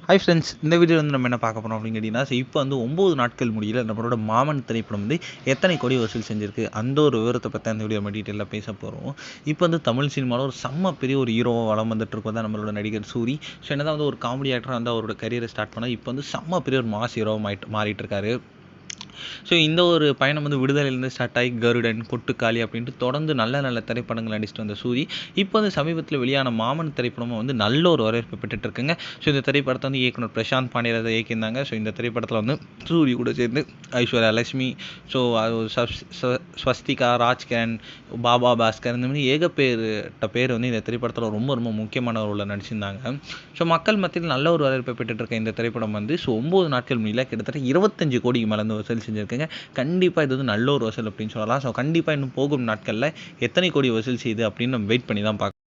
Hi friends, இந்த video வந்து நம்ம என்ன பார்க்க போகிறோம் அப்படின்னு கேட்டிங்கன்னா, இப்போ வந்து 9 நாட்கள் முடியல நம்மளோட மாமன் திரைப்படம் வந்து எத்தனை கோடி வசூல் செஞ்சிருக்கு அந்த ஒரு விவரத்தை பற்றி அந்த வீடியோ நம்ம டீட்டெயிலாக பேச போகிறோம். இப்போ வந்து தமிழ் சினிமாவில் ஒரு செம்ம பெரிய ஒரு ஹீரோவாக வளம் வந்துட்டு இருக்கும் தான் நம்மளோட நடிகர் சூரி. ஸோ என்னதான் வந்து ஒரு காமெடி ஆக்டராக வந்து அவரோட கரியரை ஸ்டார்ட் பண்ணால் இப்போ வந்து செம்ம பெரிய ஒரு மாஸ் ஹீரோவாக மாறிட்டு இருக்காரு. ஸோ இந்த ஒரு பயணம் வந்து விடுதலையிலேருந்து ஸ்டார்ட் ஆகி கருடன், கொட்டுக்காளி அப்படின்ட்டு தொடர்ந்து நல்ல நல்ல திரைப்படங்கள் நடிச்சிட்டு வந்த சூரி இப்போ வந்து சமீபத்தில் வெளியான மாமன் திரைப்படமும் வந்து நல்ல ஒரு வரவேற்பு பெற்றுட்டு இருக்குங்க. ஸோ இந்த திரைப்படத்தை வந்து இயக்குனர் பிரசாந்த் பாண்டியராஜன் இயக்கியிருந்தாங்க. ஸோ இந்த திரைப்படத்தில் வந்து சூரி கூட சேர்ந்து ஐஸ்வர்யா லட்சுமி, ஸோ ஸ்வஸ்திகா, ராஜ்கிரண், பாபா பாஸ்கர், இந்த மாதிரி ஏகப்பட்ட பேர் வந்து இந்த திரைப்படத்தில் ரொம்ப ரொம்ப முக்கியமான ரோலில் நடிச்சிருந்தாங்க. ஸோ மக்கள் மத்தியில் நல்ல ஒரு வரவேற்பை பெற்றுட்டு இருக்க இந்த திரைப்படம் வந்து 9 நாட்கள் முடியல கிட்டத்தட்ட 25 கோடிக்கு மேலே வந்து வசூல் செஞ்சுருக்குங்க. கண்டிப்பாக இது வந்து நல்ல ஒரு வசூல் அப்படின்னு சொல்லலாம். ஸோ கண்டிப்பாக இன்னும் போகும் நாட்களில் எத்தனை கோடி வசூல் செய்யுது அப்படின்னு நம்ம வெயிட் பண்ணி தான் பார்க்கணும்.